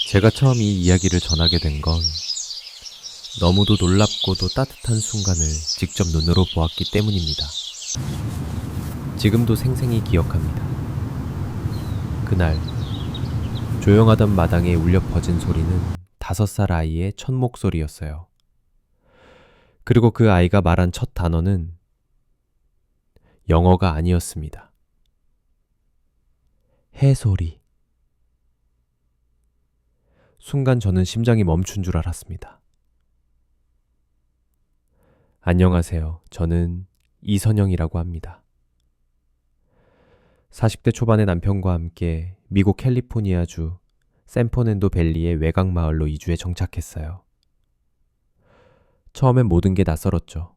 제가 처음 이 이야기를 전하게 된 건 너무도 놀랍고도 따뜻한 순간을 직접 눈으로 보았기 때문입니다. 지금도 생생히 기억합니다. 그날 조용하던 마당에 울려 퍼진 소리는 5살 아이의 첫 목소리였어요. 그리고 그 아이가 말한 첫 단어는 영어가 아니었습니다. 해소리. 순간 저는 심장이 멈춘 줄 알았습니다. 안녕하세요. 저는 이선영이라고 합니다. 40대 초반의 남편과 함께 미국 캘리포니아주 샌퍼낸도 밸리의 외곽 마을로 이주해 정착했어요. 처음엔 모든 게 낯설었죠.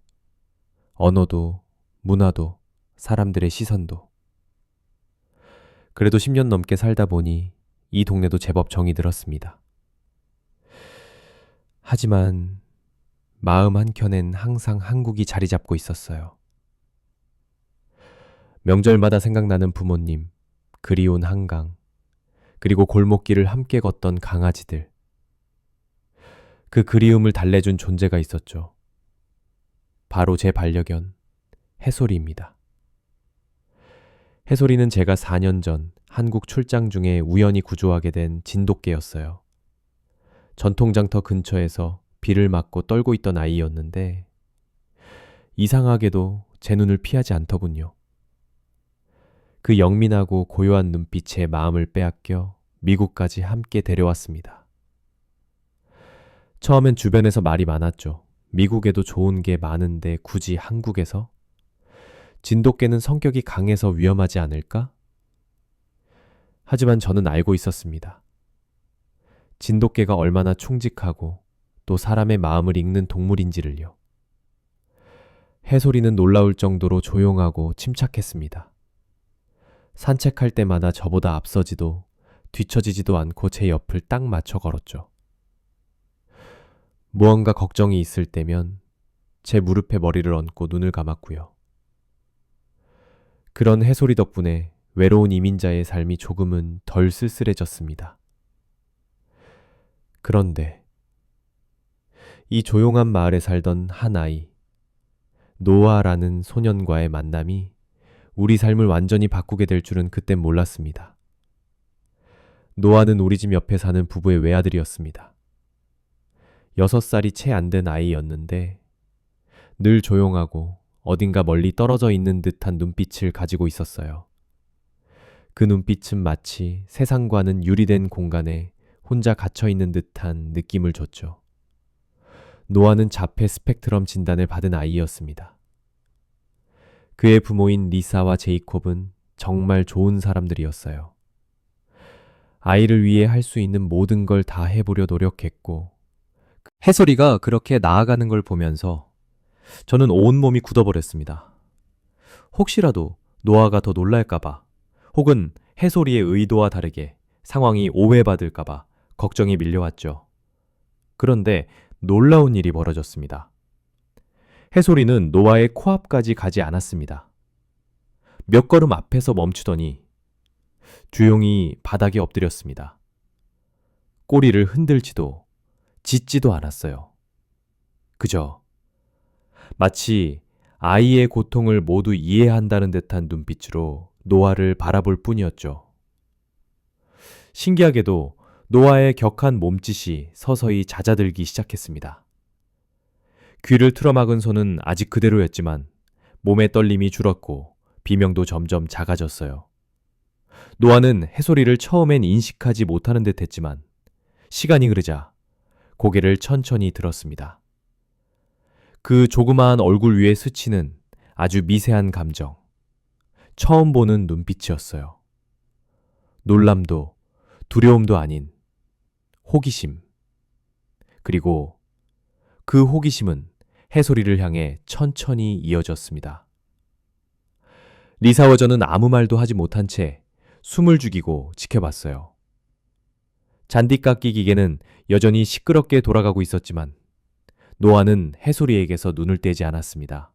언어도, 문화도, 사람들의 시선도. 그래도 10년 넘게 살다 보니 이 동네도 제법 정이 들었습니다. 하지만 마음 한켠엔 항상 한국이 자리 잡고 있었어요. 명절마다 생각나는 부모님, 그리운 한강, 그리고 골목길을 함께 걷던 강아지들. 그 그리움을 달래준 존재가 있었죠. 바로 제 반려견, 해솔이입니다. 해솔이는 제가 4년 전 한국 출장 중에 우연히 구조하게 된 진돗개였어요. 전통장터 근처에서 비를 맞고 떨고 있던 아이였는데 이상하게도 제 눈을 피하지 않더군요. 그 영민하고 고요한 눈빛에 마음을 빼앗겨 미국까지 함께 데려왔습니다. 처음엔 주변에서 말이 많았죠. 미국에도 좋은 게 많은데 굳이 한국에서? 진돗개는 성격이 강해서 위험하지 않을까? 하지만 저는 알고 있었습니다. 진돗개가 얼마나 충직하고 또 사람의 마음을 읽는 동물인지를요. 해솔이는 놀라울 정도로 조용하고 침착했습니다. 산책할 때마다 저보다 앞서지도 뒤처지지도 않고 제 옆을 딱 맞춰 걸었죠. 무언가 걱정이 있을 때면 제 무릎에 머리를 얹고 눈을 감았고요. 그런 해솔이 덕분에 외로운 이민자의 삶이 조금은 덜 쓸쓸해졌습니다. 그런데 이 조용한 마을에 살던 한 아이, 노아라는 소년과의 만남이 우리 삶을 완전히 바꾸게 될 줄은 그땐 몰랐습니다. 노아는 우리 집 옆에 사는 부부의 외아들이었습니다. 6살이 채 안 된 아이였는데 늘 조용하고 어딘가 멀리 떨어져 있는 듯한 눈빛을 가지고 있었어요. 그 눈빛은 마치 세상과는 유리된 공간에 혼자 갇혀있는 듯한 느낌을 줬죠. 노아는 자폐 스펙트럼 진단을 받은 아이였습니다. 그의 부모인 리사와 제이콥은 정말 좋은 사람들이었어요. 아이를 위해 할 수 있는 모든 걸 다 해보려 노력했고 해솔이가 그렇게 나아가는 걸 보면서 저는 온몸이 굳어버렸습니다. 혹시라도 노아가 더 놀랄까봐 혹은 해솔이의 의도와 다르게 상황이 오해받을까봐 걱정이 밀려왔죠. 그런데 놀라운 일이 벌어졌습니다. 해솔이는 노아의 코앞까지 가지 않았습니다. 몇 걸음 앞에서 멈추더니 조용히 바닥에 엎드렸습니다. 꼬리를 흔들지도 짖지도 않았어요. 그저 마치 아이의 고통을 모두 이해한다는 듯한 눈빛으로 노아를 바라볼 뿐이었죠. 신기하게도 노아의 격한 몸짓이 서서히 잦아들기 시작했습니다. 귀를 틀어막은 손은 아직 그대로였지만 몸의 떨림이 줄었고 비명도 점점 작아졌어요. 노아는 해솔이를 처음엔 인식하지 못하는 듯 했지만 시간이 흐르자 고개를 천천히 들었습니다. 그 조그마한 얼굴 위에 스치는 아주 미세한 감정, 처음 보는 눈빛이었어요. 놀람도 두려움도 아닌 호기심. 그리고 그 호기심은 해솔이를 향해 천천히 이어졌습니다. 리사와 저는 아무 말도 하지 못한 채 숨을 죽이고 지켜봤어요. 잔디깎기 기계는 여전히 시끄럽게 돌아가고 있었지만 노아는 해솔이에게서 눈을 떼지 않았습니다.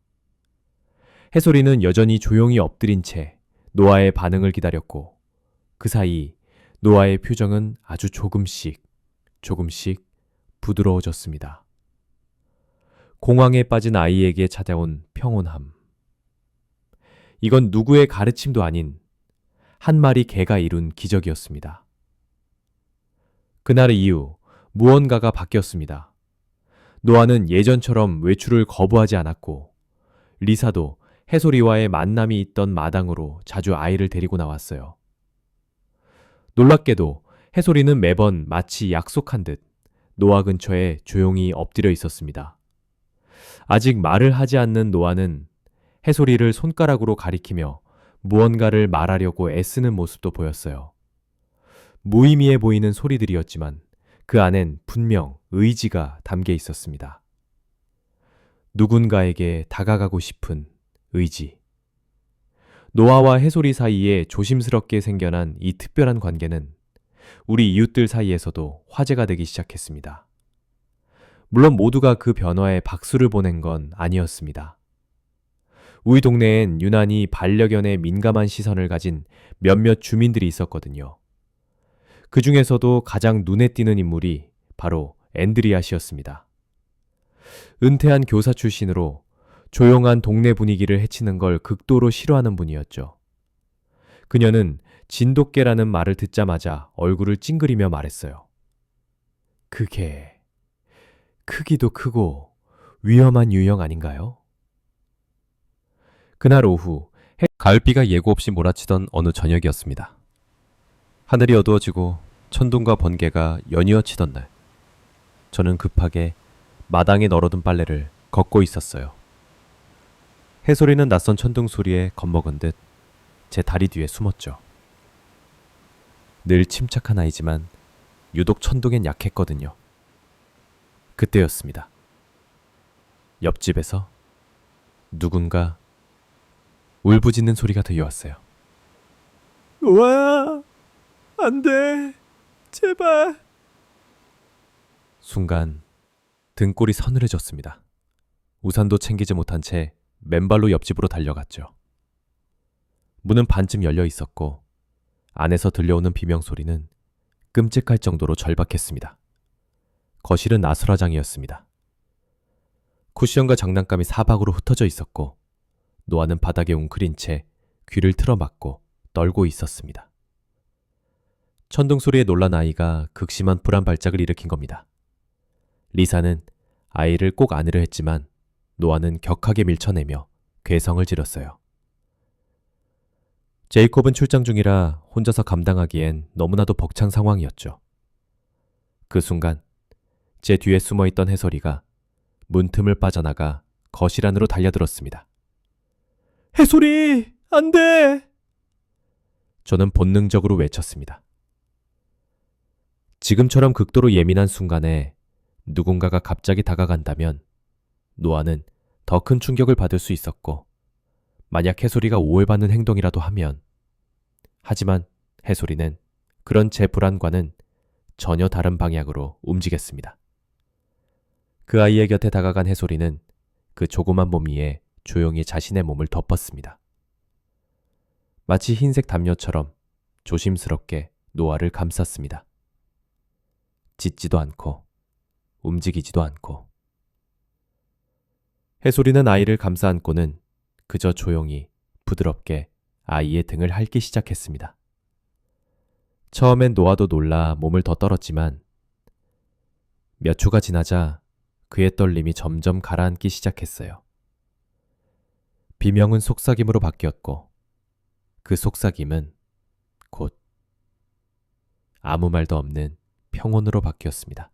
해솔이는 여전히 조용히 엎드린 채 노아의 반응을 기다렸고 그 사이 노아의 표정은 아주 조금씩 조금씩 부드러워졌습니다. 공황에 빠진 아이에게 찾아온 평온함. 이건 누구의 가르침도 아닌 한 마리 개가 이룬 기적이었습니다. 그날 이후 무언가가 바뀌었습니다. 노아는 예전처럼 외출을 거부하지 않았고 리사도 해솔이와의 만남이 있던 마당으로 자주 아이를 데리고 나왔어요. 놀랍게도 해솔이는 매번 마치 약속한 듯 노아 근처에 조용히 엎드려 있었습니다. 아직 말을 하지 않는 노아는 해솔이를 손가락으로 가리키며 무언가를 말하려고 애쓰는 모습도 보였어요. 무의미해 보이는 소리들이었지만 그 안엔 분명 의지가 담겨 있었습니다. 누군가에게 다가가고 싶은 의지. 노아와 해솔이 사이에 조심스럽게 생겨난 이 특별한 관계는 우리 이웃들 사이에서도 화제가 되기 시작했습니다. 물론 모두가 그 변화에 박수를 보낸 건 아니었습니다. 우리 동네엔 유난히 반려견에 민감한 시선을 가진 몇몇 주민들이 있었거든요. 그 중에서도 가장 눈에 띄는 인물이 바로 앤드리아 씨였습니다. 은퇴한 교사 출신으로 조용한 동네 분위기를 해치는 걸 극도로 싫어하는 분이었죠. 그녀는 진돗개라는 말을 듣자마자 얼굴을 찡그리며 말했어요. 그게 크기도 크고 위험한 유형 아닌가요? 그날 오후 가을비가 예고 없이 몰아치던 어느 저녁이었습니다. 하늘이 어두워지고 천둥과 번개가 연이어 치던 날, 저는 급하게 마당에 널어둔 빨래를 걷고 있었어요. 해솔이는 낯선 천둥 소리에 겁먹은 듯 제 다리 뒤에 숨었죠. 늘 침착한 아이지만 유독 천둥엔 약했거든요. 그때였습니다. 옆집에서 누군가 울부짖는 소리가 들려왔어요. 노아야, 안 돼. 제발. 순간 등골이 서늘해졌습니다. 우산도 챙기지 못한 채 맨발로 옆집으로 달려갔죠. 문은 반쯤 열려 있었고 안에서 들려오는 비명소리는 끔찍할 정도로 절박했습니다. 거실은 아수라장이었습니다. 쿠션과 장난감이 사방으로 흩어져 있었고 노아는 바닥에 웅크린 채 귀를 틀어막고 떨고 있었습니다. 천둥 소리에 놀란 아이가 극심한 불안 발작을 일으킨 겁니다. 리사는 아이를 꼭 안으려 했지만 노아는 격하게 밀쳐내며 괴성을 지렀어요. 제이콥은 출장 중이라 혼자서 감당하기엔 너무나도 벅찬 상황이었죠. 그 순간 제 뒤에 숨어있던 해솔이가 문틈을 빠져나가 거실 안으로 달려들었습니다. 해솔이! 안 돼! 저는 본능적으로 외쳤습니다. 지금처럼 극도로 예민한 순간에 누군가가 갑자기 다가간다면 노아는 더 큰 충격을 받을 수 있었고 만약 해솔이가 오해받는 행동이라도 하면 하지만 해솔이는 그런 제 불안과는 전혀 다른 방향으로 움직였습니다. 그 아이의 곁에 다가간 해솔이는 그 조그만 몸 위에 조용히 자신의 몸을 덮었습니다. 마치 흰색 담요처럼 조심스럽게 노아를 감쌌습니다. 짖지도 않고 움직이지도 않고. 해솔이는 아이를 감싸 안고는 그저 조용히 부드럽게 아이의 등을 핥기 시작했습니다. 처음엔 노아도 놀라 몸을 더 떨었지만 몇 초가 지나자 그의 떨림이 점점 가라앉기 시작했어요. 비명은 속삭임으로 바뀌었고 그 속삭임은 곧 아무 말도 없는 평온으로 바뀌었습니다.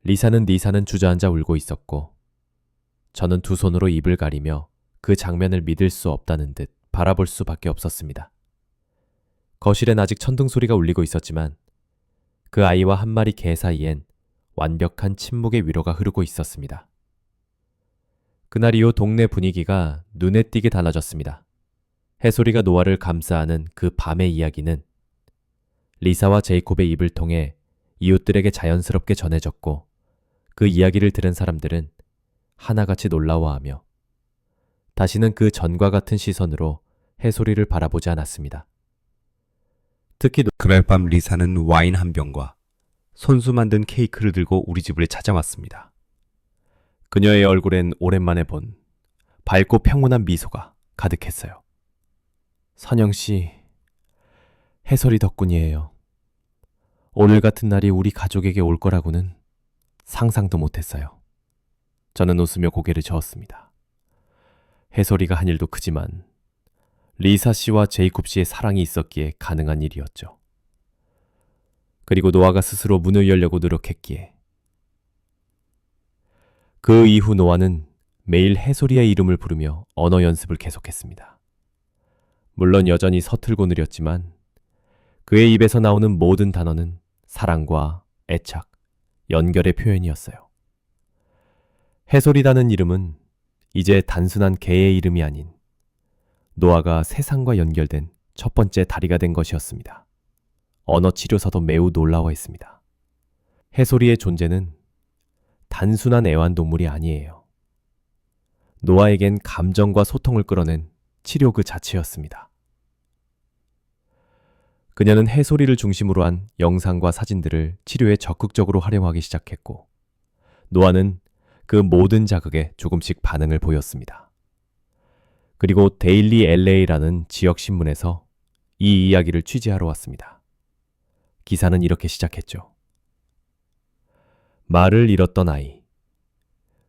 리사는 주저앉아 울고 있었고 저는 두 손으로 입을 가리며 그 장면을 믿을 수 없다는 듯 바라볼 수밖에 없었습니다. 거실엔 아직 천둥 소리가 울리고 있었지만 그 아이와 한 마리 개 사이엔 완벽한 침묵의 위로가 흐르고 있었습니다. 그날 이후 동네 분위기가 눈에 띄게 달라졌습니다. 해솔이가 노아를 감싸 안은 그 밤의 이야기는 리사와 제이콥의 입을 통해 이웃들에게 자연스럽게 전해졌고 그 이야기를 들은 사람들은 하나같이 놀라워하며 다시는 그 전과 같은 시선으로 해솔이를 바라보지 않았습니다. 특히 그날 밤 리사는 와인 한 병과 손수 만든 케이크를 들고 우리 집을 찾아왔습니다. 그녀의 얼굴엔 오랜만에 본 밝고 평온한 미소가 가득했어요. 선영 씨, 해설이 덕분이에요. 오늘 같은 날이 우리 가족에게 올 거라고는 상상도 못했어요. 저는 웃으며 고개를 저었습니다. 해설이가 한 일도 크지만 리사 씨와 제이콥 씨의 사랑이 있었기에 가능한 일이었죠. 그리고 노아가 스스로 문을 열려고 노력했기에. 그 이후 노아는 매일 해솔이의 이름을 부르며 언어 연습을 계속했습니다. 물론 여전히 서툴고 느렸지만 그의 입에서 나오는 모든 단어는 사랑과 애착, 연결의 표현이었어요. 해솔이라는 이름은 이제 단순한 개의 이름이 아닌 노아가 세상과 연결된 첫 번째 다리가 된 것이었습니다. 언어치료사도 매우 놀라워했습니다. 해솔이의 존재는 단순한 애완동물이 아니에요. 노아에겐 감정과 소통을 끌어낸 치료 그 자체였습니다. 그녀는 해솔이를 중심으로 한 영상과 사진들을 치료에 적극적으로 활용하기 시작했고, 노아는 그 모든 자극에 조금씩 반응을 보였습니다. 그리고 데일리 LA라는 지역 신문에서 이 이야기를 취재하러 왔습니다. 기사는 이렇게 시작했죠. 말을 잃었던 아이.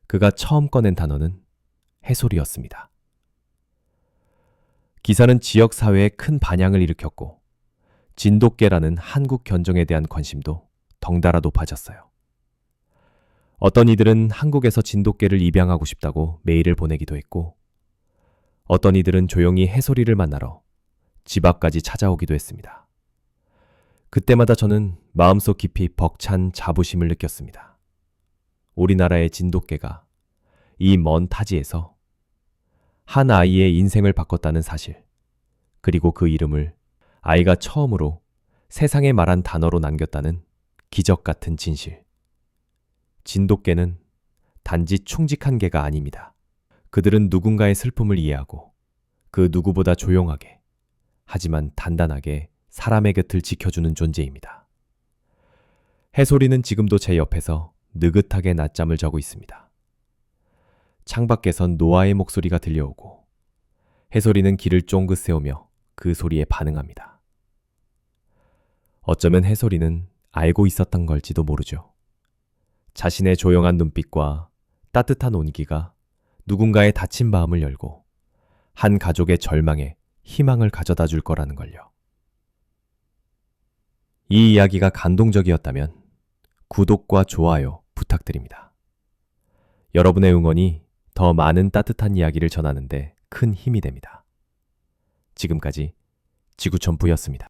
그가 처음 꺼낸 단어는 해솔이었습니다. 기사는 지역 사회에 큰 반향을 일으켰고 진돗개라는 한국 견종에 대한 관심도 덩달아 높아졌어요. 어떤 이들은 한국에서 진돗개를 입양하고 싶다고 메일을 보내기도 했고, 어떤 이들은 조용히 해솔이를 만나러 집 앞까지 찾아오기도 했습니다. 그때마다 저는 마음속 깊이 벅찬 자부심을 느꼈습니다. 우리나라의 진돗개가 이 먼 타지에서 한 아이의 인생을 바꿨다는 사실, 그리고 그 이름을 아이가 처음으로 세상에 말한 단어로 남겼다는 기적 같은 진실. 진돗개는 단지 충직한 개가 아닙니다. 그들은 누군가의 슬픔을 이해하고 그 누구보다 조용하게, 하지만 단단하게 사람의 곁을 지켜주는 존재입니다. 해솔이는 지금도 제 옆에서 느긋하게 낮잠을 자고 있습니다. 창밖에선 노아의 목소리가 들려오고 해솔이는 귀를 쫑긋 세우며 그 소리에 반응합니다. 어쩌면 해솔이는 알고 있었던 걸지도 모르죠. 자신의 조용한 눈빛과 따뜻한 온기가 누군가의 다친 마음을 열고 한 가족의 절망에 희망을 가져다 줄 거라는 걸요. 이 이야기가 감동적이었다면 구독과 좋아요 부탁드립니다. 여러분의 응원이 더 많은 따뜻한 이야기를 전하는데 큰 힘이 됩니다. 지금까지 지구촌부였습니다.